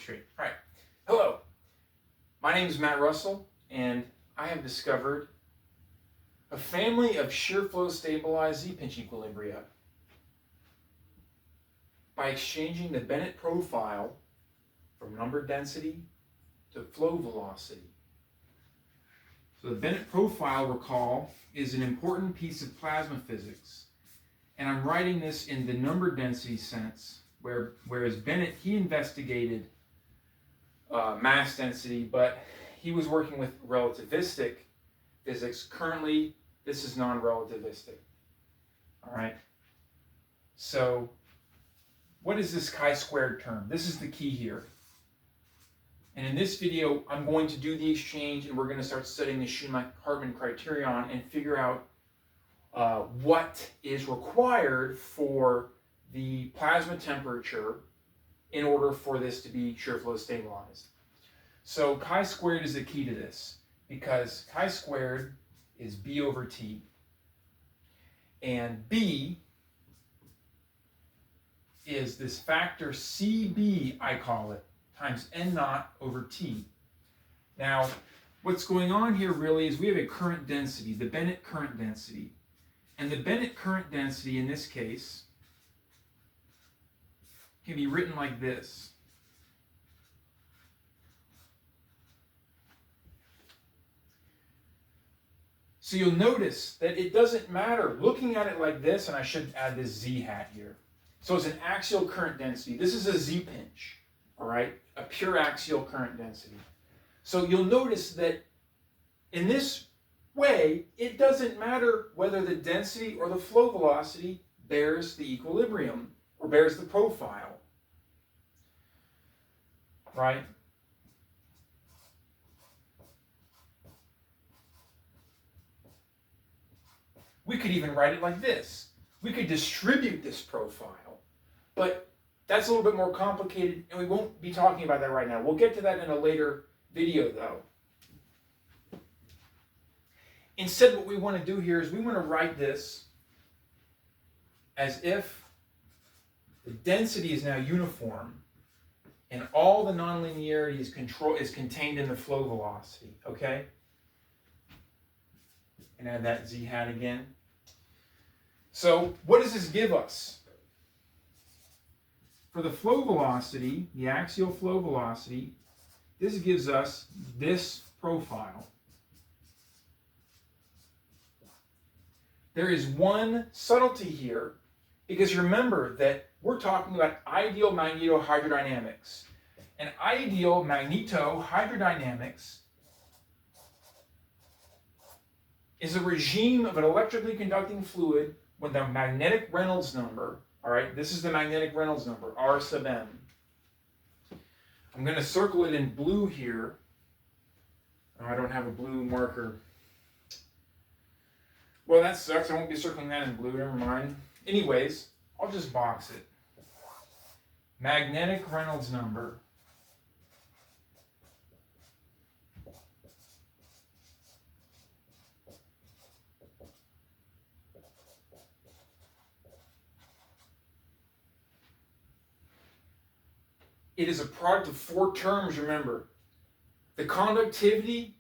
straight. All right. Hello. My name is Matt Russell, and I have discovered a family of Shear-Flow Stabilized Z-pinch Equilibria by exchanging the Bennett profile from number density to flow velocity. So the Bennett profile, recall, is an important piece of plasma physics. And I'm writing this in the number density sense, whereas Bennett, he investigated mass density, but he was working with relativistic physics. Currently, this is non-relativistic. All right. So what is this chi-squared term? This is the key here. And in this video, I'm going to do the exchange, and we're going to start studying the Shumlak-Hartman criterion and figure out what is required for the plasma temperature in order for this to be shear-flow stabilized. So chi-squared is the key to this, because chi-squared is B over T. And B is this factor CB, I call it, times N naught over T. Now, what's going on here really is we have a current density, the Bennett current density. And the Bennett current density in this case can be written like this. So you'll notice that it doesn't matter. Looking at it like this, and I should add this Z hat here. So it's an axial current density. This is a Z-pinch, all right? A pure axial current density. So you'll notice that in this way, it doesn't matter whether the density or the flow velocity bears the equilibrium or bears the profile, right? We could even write it like this. We could distribute this profile, but that's a little bit more complicated, and we won't be talking about that right now. We'll get to that in a later video, though. Instead, what we want to do here is we want to write this as if the density is now uniform and all the nonlinearity is contained in the flow velocity, okay? And add that Z hat again. So what does this give us? For the flow velocity, the axial flow velocity, this gives us this profile. There is one subtlety here, because remember that we're talking about ideal magnetohydrodynamics. And ideal magnetohydrodynamics is a regime of an electrically conducting fluid when the magnetic Reynolds number, all right, this is the magnetic Reynolds number, R sub m. I'm going to circle it in blue here. Oh, I don't have a blue marker. Well, that sucks. I won't be circling that in blue. Never mind. Anyways, I'll just box it. Magnetic Reynolds number. It is a product of four terms, remember. The conductivity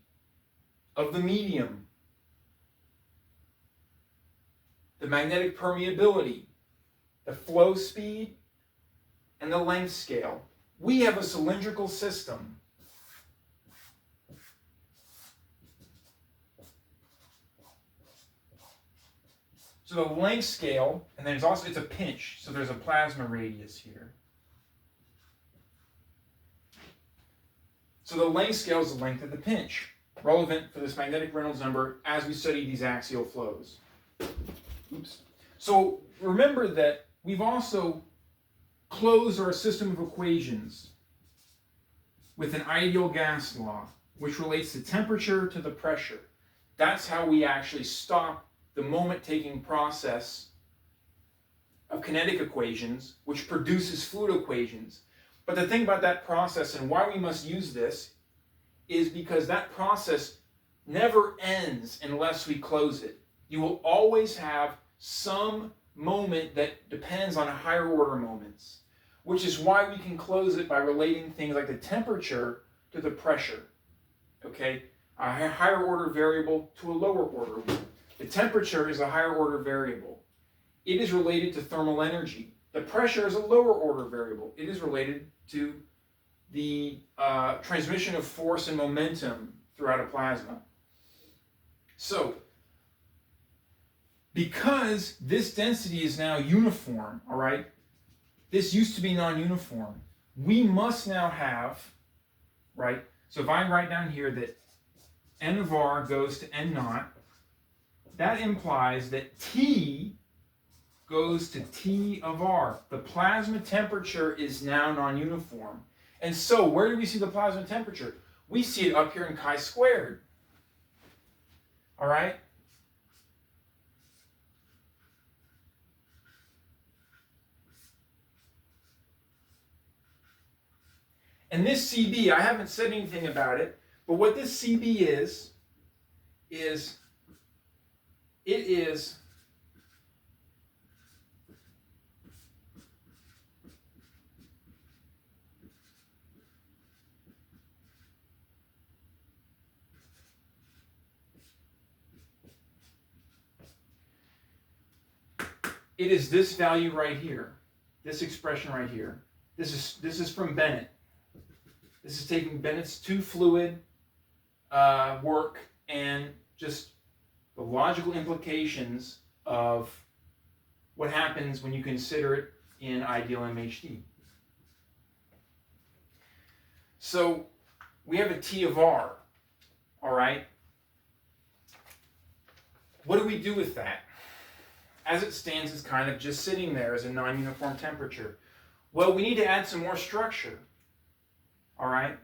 of the medium, the magnetic permeability, the flow speed, and the length scale. We have a cylindrical system. So the length scale, and then it's a pinch, so there's a plasma radius here. So the length scale is the length of the pinch, relevant for this magnetic Reynolds number as we study these axial flows. Oops. So remember that we've also closed our system of equations with an ideal gas law, which relates the temperature to the pressure. That's how we actually stop the moment-taking process of kinetic equations, which produces fluid equations. But the thing about that process and why we must use this is because that process never ends unless we close it. You will always have some moment that depends on higher order moments. which is why we can close it by relating things like the temperature to the pressure. Okay, a higher order variable to a lower order one. The temperature is a higher order variable. It is related to thermal energy. The pressure is a lower order variable. It is related to the transmission of force and momentum throughout a plasma. So, because this density is now uniform, all right, this used to be non-uniform, we must now have, right, so if I write down here that N of R goes to N naught, that implies that T goes to T of R. The plasma temperature is now non-uniform. And so, where do we see the plasma temperature? We see it up here in chi squared. All right? And this CB, I haven't said anything about it, but what this CB is it is this value right here, this expression right here. This is from Bennett. This is taking Bennett's two fluid work and just the logical implications of what happens when you consider it in ideal MHD. So we have a T of R, all right? What do we do with that? As it stands, it's kind of just sitting there as a non-uniform temperature. Well, we need to add some more structure, all right?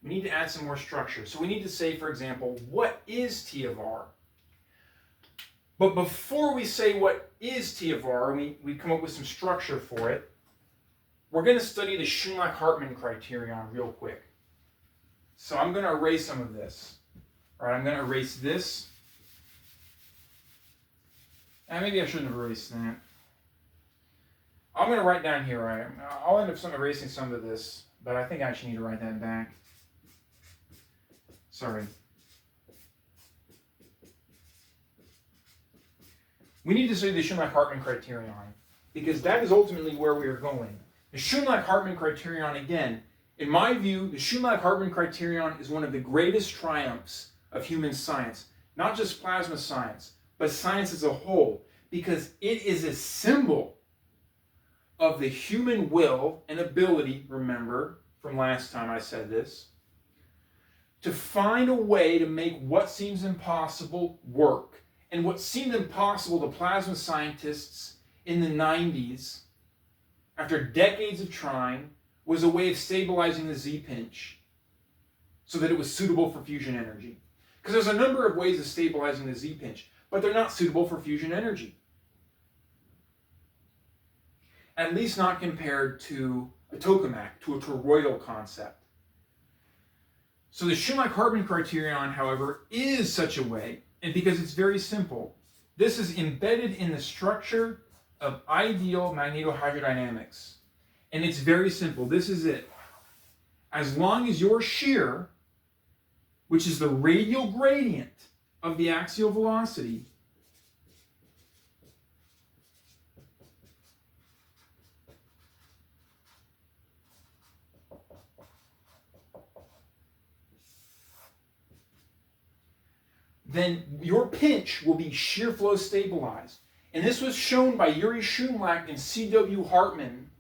We need to add some more structure. So we need to say, for example, what is T of R? But before we say what is T of R, and we come up with some structure for it, we're going to study the Shumlak-Hartman criterion real quick. So I'm going to erase some of this. All right, I'm going to erase this. And maybe I shouldn't have erased that. I'm going to write down here, right? I'll end up erasing some of this, but I think I actually need to write that back. Sorry. We need to study the Shumlak-Hartman criterion, because that is ultimately where we are going. The Shumlak-Hartman criterion, again, in my view, the Shumlak-Hartman criterion is one of the greatest triumphs of human science. Not just plasma science, but science as a whole, because it is a symbol of the human will and ability, remember from last time I said this, to find a way to make what seems impossible work. And what seemed impossible to plasma scientists in the 90s, after decades of trying, was a way of stabilizing the Z-pinch so that it was suitable for fusion energy. Because there's a number of ways of stabilizing the Z-pinch, but they're not suitable for fusion energy. At least not compared to a tokamak, to a toroidal concept. So the Shumlak-Hartman criterion, however, is such a way, and because it's very simple. This is embedded in the structure of ideal magnetohydrodynamics. And it's very simple. This is it. As long as your shear, which is the radial gradient of the axial velocity, then your pinch will be shear flow stabilized. And this was shown by Yuri Shumlak and C.W. Hartman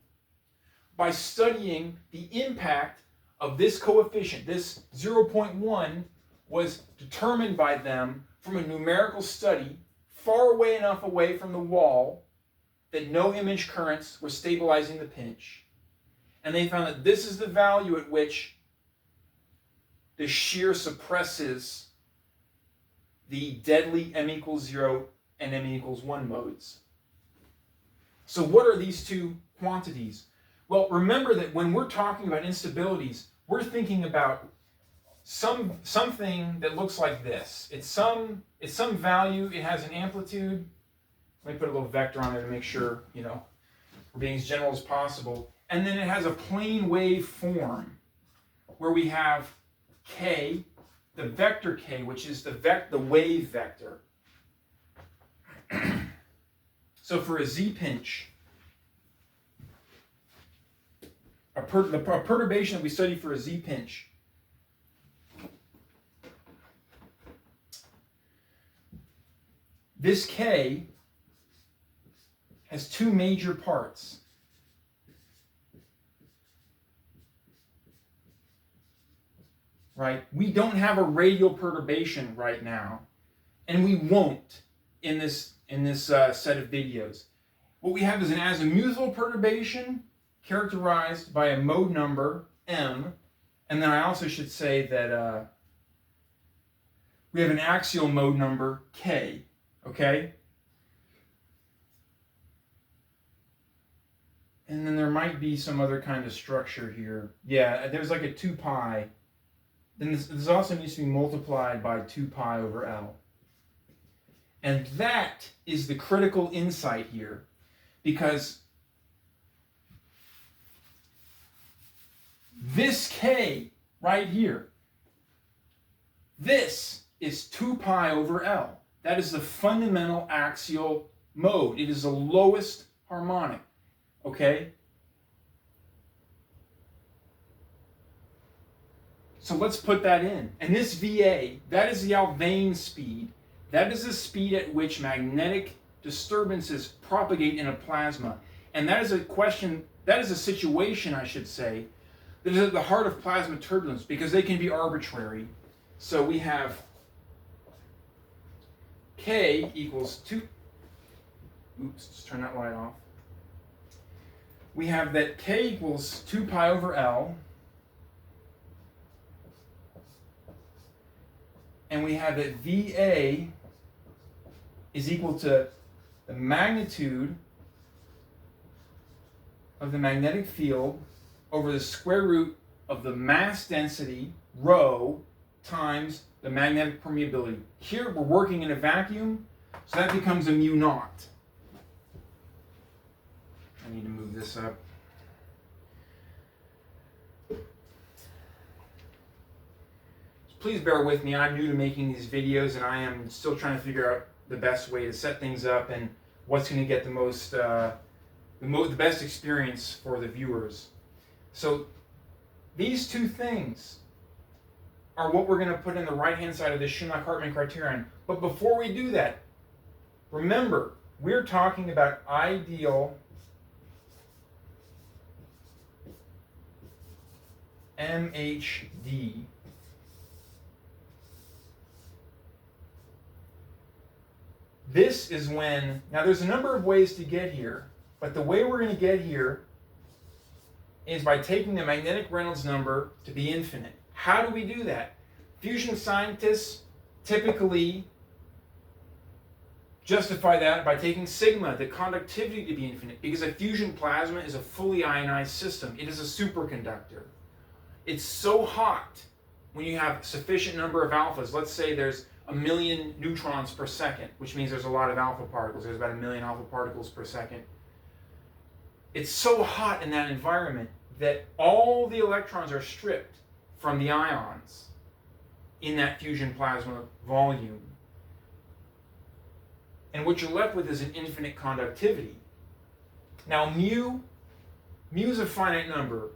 by studying the impact of this coefficient. This 0.1 was determined by them from a numerical study far away enough away from the wall that no image currents were stabilizing the pinch. And they found that this is the value at which the shear suppresses the deadly m equals 0 and m equals 1 modes. So what are these two quantities? Well, remember that when we're talking about instabilities, we're thinking about something that looks like this. It's some value, it has an amplitude. Let me put a little vector on there to make sure, you know. We're being as general as possible. And then it has a plane wave form where we have k, the vector k, which is the wave vector. So for a Z-pinch, a perturbation that we study for a Z-pinch, this k has two major parts. Right? We don't have a radial perturbation right now, and we won't in this set of videos. What we have is an azimuthal perturbation characterized by a mode number m, and then I also should say that we have an axial mode number k. Okay? And then there might be some other kind of structure here. Yeah, there's like a 2 pi. Then this also needs to be multiplied by 2 pi over L. And that is the critical insight here, because this k right here, this is 2 pi over L. That is the fundamental axial mode. It is the lowest harmonic. Okay? So let's put that in. And this VA, that is the Alfvén speed. That is the speed at which magnetic disturbances propagate in a plasma. And that is a question, that is a situation, I should say, that is at the heart of plasma turbulence, because they can be arbitrary. So we have K equals 2. Oops, just turn that light off. We have that K equals 2 pi over L. And we have that VA is equal to the magnitude of the magnetic field over the square root of the mass density, rho, times the magnetic permeability. Here we're working in a vacuum, so that becomes a mu naught. I need to move this up. Please bear with me. I'm new to making these videos, and I am still trying to figure out the best way to set things up and what's going to get the best experience for the viewers. So these two things are what we're going to put in the right-hand side of this Shumlak-Hartman criterion. But before we do that, remember, we're talking about ideal MHD. This is when, now there's a number of ways to get here, but the way we're going to get here is by taking the magnetic Reynolds number to be infinite. How do we do that? Fusion scientists typically justify that by taking sigma, the conductivity, to be infinite, because a fusion plasma is a fully ionized system. It is a superconductor. It's so hot when you have sufficient number of alphas. Let's say there's 1 million neutrons per second, which means there's a lot of alpha particles. There's about 1 million alpha particles per second. It's so hot in that environment that all the electrons are stripped from the ions in that fusion plasma volume. And what you're left with is an infinite conductivity. Now mu is a finite number,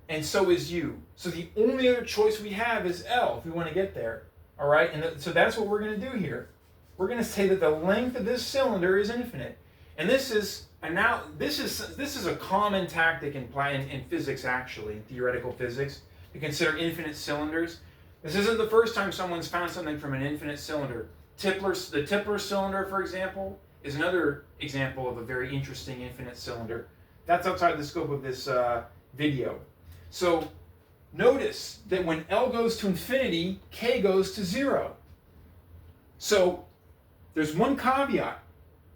and so is U. So the only other choice we have is L if we want to get there. All right, and so that's what we're going to do here. We're going to say that the length of this cylinder is infinite, and this is a common tactic in physics, actually, in theoretical physics, to consider infinite cylinders. This isn't the first time someone's found something from an infinite cylinder. The Tipler cylinder, for example, is another example of a very interesting infinite cylinder. That's outside the scope of this video. So notice that when L goes to infinity, K goes to 0. So there's one caveat,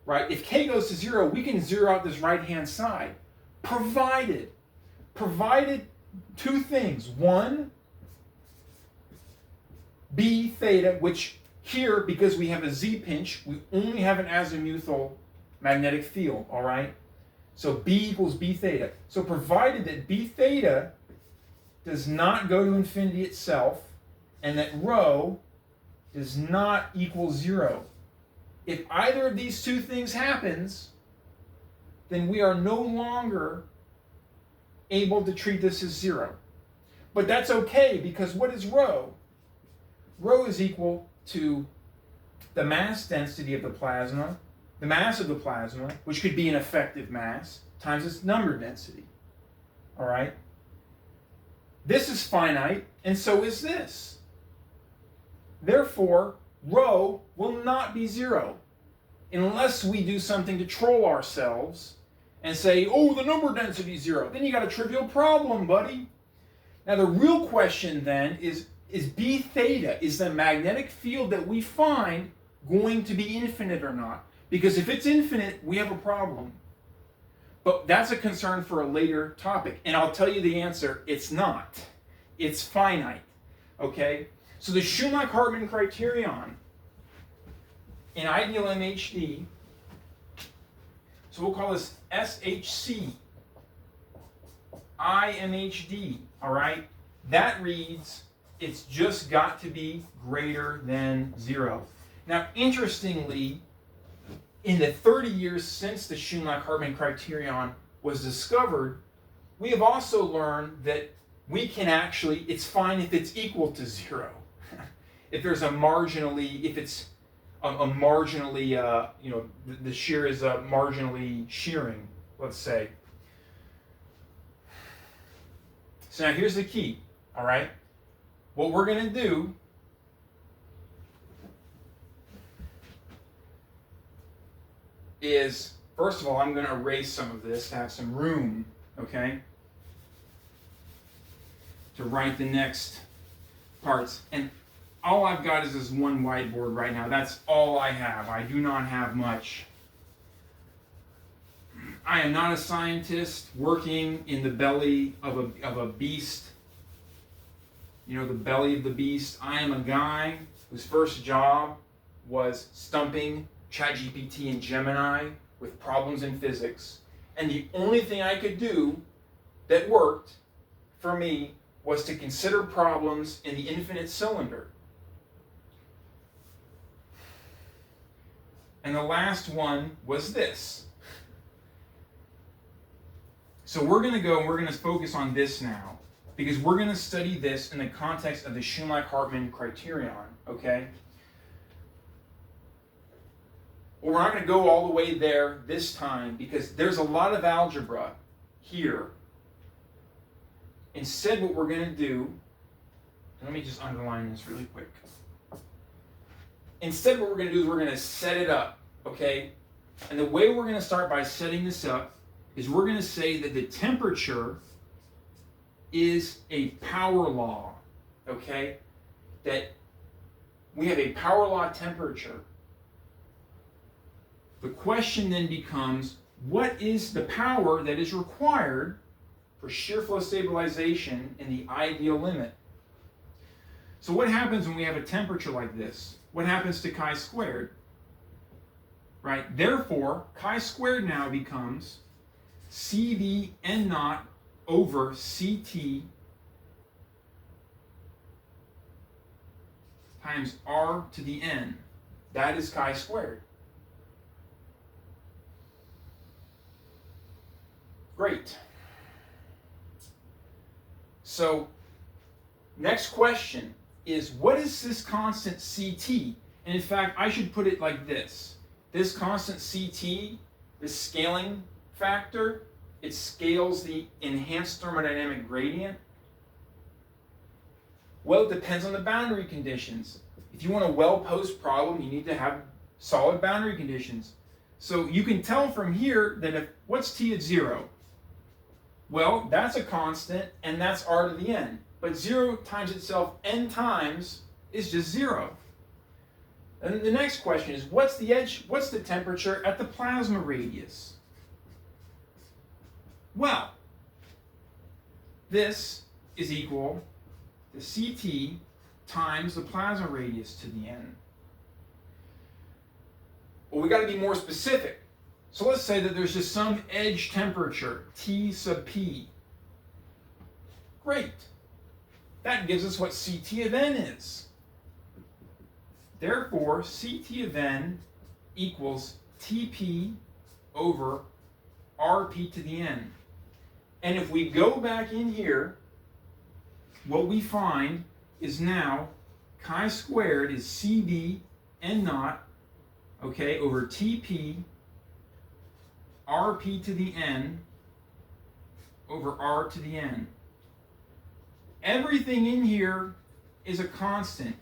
right? If K goes to 0, we can zero out this right-hand side, provided two things. One, B theta, which here, because we have a Z-pinch, we only have an azimuthal magnetic field, all right? So B equals B theta. So provided that B theta does not go to infinity itself, and that rho does not equal 0. If either of these two things happens, then we are no longer able to treat this as 0. But that's okay, because what is rho? Rho is equal to the mass density of the plasma, the mass of the plasma, which could be an effective mass, times its number density. All right? This is finite, and so is this. Therefore, rho will not be 0 unless we do something to troll ourselves and say, oh, the number density is 0. Then you got a trivial problem, buddy. Now the real question then is B theta, is the magnetic field that we find going to be infinite or not? Because if it's infinite, we have a problem. But that's a concern for a later topic. And I'll tell you the answer, it's not. It's finite. Okay? So the Shumlak-Hartman criterion in ideal MHD, so we'll call this SHC, IMHD, all right? That reads, it's just got to be greater than 0. Now, interestingly, in the 30 years since the Shumlak-Hartman criterion was discovered, we have also learned that we can actually, it's fine if it's equal to 0. If there's a marginally, if it's a marginally, the shear is marginally shearing, let's say. So now here's the key, all right? What we're going to do is, first of all, I'm going to erase some of this to have some room, okay, to write the next parts. And all I've got is this one whiteboard right now. That's all I have. I do not have much. I am not a scientist working in the belly of a beast. You know, the belly of the beast. I am a guy whose first job was stumping ChatGPT and Gemini with problems in physics. And the only thing I could do that worked for me was to consider problems in the infinite cylinder. And the last one was this. So we're going to go and we're going to focus on this now, because we're going to study this in the context of the Shumlak-Hartman criterion, okay? Well, we're not going to go all the way there this time, because there's a lot of algebra here. Instead, what we're going to do, let me just underline this really quick. Instead, what we're going to do is we're going to set it up, okay? And the way we're going to start by setting this up is we're going to say that the temperature is a power law, okay? That we have a power law temperature. The question then becomes, what is the power that is required for shear flow stabilization in the ideal limit? So what happens when we have a temperature like this? What happens to chi squared? Right? Therefore, chi squared now becomes CV n naught over CT times R to the n. That is chi squared. Great. So, next question is, what is this constant CT? And in fact, I should put it like this. This constant CT, this scaling factor, it scales the enhanced thermodynamic gradient. Well, it depends on the boundary conditions. If you want a well-posed problem, you need to have solid boundary conditions. So you can tell from here that if, what's t at 0? Well, that's a constant, and that's r to the n. But 0 times itself n times is just 0. And the next question is, what's the temperature at the plasma radius? Well, this is equal to CT times the plasma radius to the n. Well, we got to be more specific. So let's say that there's just some edge temperature, T sub P. Great. That gives us what CT of N is. Therefore, CT of N equals TP over RP to the N. And if we go back in here, what we find is now chi squared is CB N naught, okay, over TP RP to the N over R to the N. Everything in here is a constant.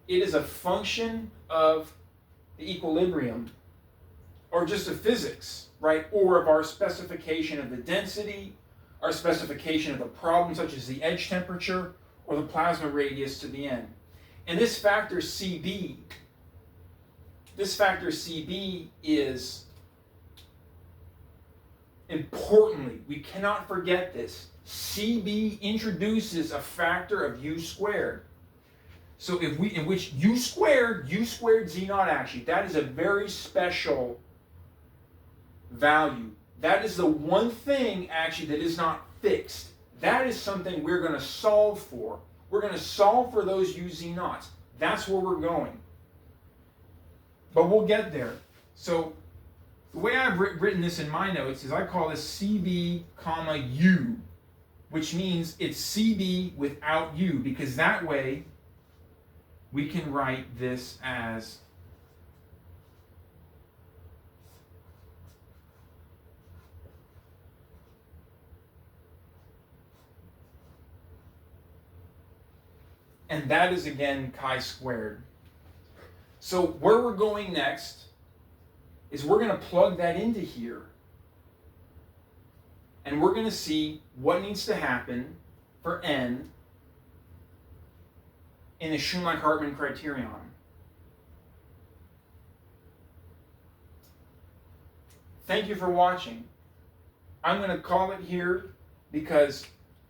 It is a function of the equilibrium, or just of physics, right? Or of our specification of the density, our specification of a problem such as the edge temperature, or the plasma radius to the N. And this factor CB is, importantly, we cannot forget this, CB introduces a factor of U squared. So if we, in which U squared Z naught actually, that is a very special value. That is the one thing actually that is not fixed. That is something we're going to solve for. We're going to solve for those U Z naughts. That's where we're going. But we'll get there. So the way I've written this in my notes is I call this CB comma U, which means it's CB without U, because that way we can write this as and that is again chi squared. So where we're going next is we're going to plug that into here. And we're going to see what needs to happen for N in the Shumlak-Hartman criterion. Thank you for watching. I'm going to call it here because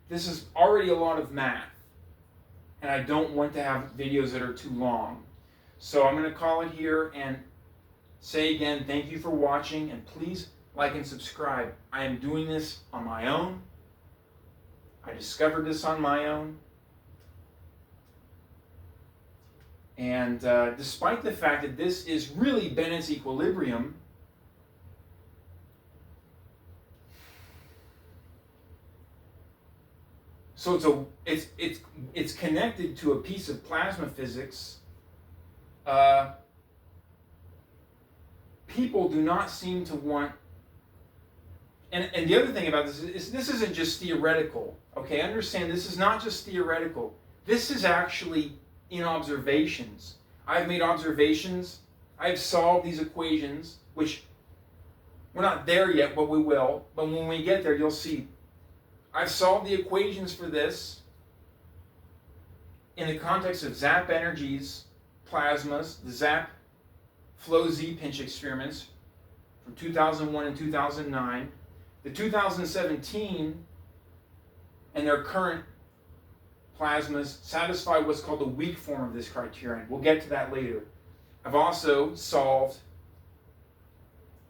this is already a lot of math. And I don't want to have videos that are too long. So I'm going to call it here and say again, thank you for watching, and please like and subscribe. I am doing this on my own. I discovered this on my own. And despite the fact that this is really Bennett's equilibrium, so it's connected to a piece of plasma physics. People do not seem to want, and the other thing about this is this isn't just theoretical. Okay, understand this is not just theoretical. This is actually in observations. I've made observations. I've solved these equations, which we're not there yet, but we will. But when we get there, you'll see. I've solved the equations for this in the context of ZAP energies, plasmas, the Shear-Flow Z-pinch experiments from 2001 and 2009. The 2017 and their current plasmas satisfy what's called the weak form of this criterion. We'll get to that later. I've also solved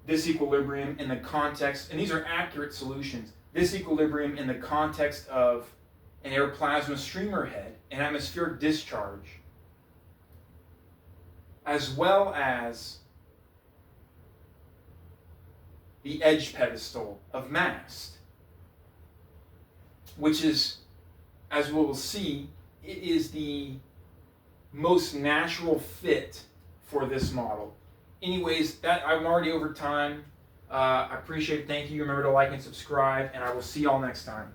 this equilibrium in the context, and these are accurate solutions, this equilibrium in the context of an air plasma streamer head, an atmospheric discharge, as well as the edge pedestal of mast, which is, as we will see, it is the most natural fit for this model. Anyways, that I'm already over time. I appreciate it. Thank you. Remember to like and subscribe, and I will see y'all next time.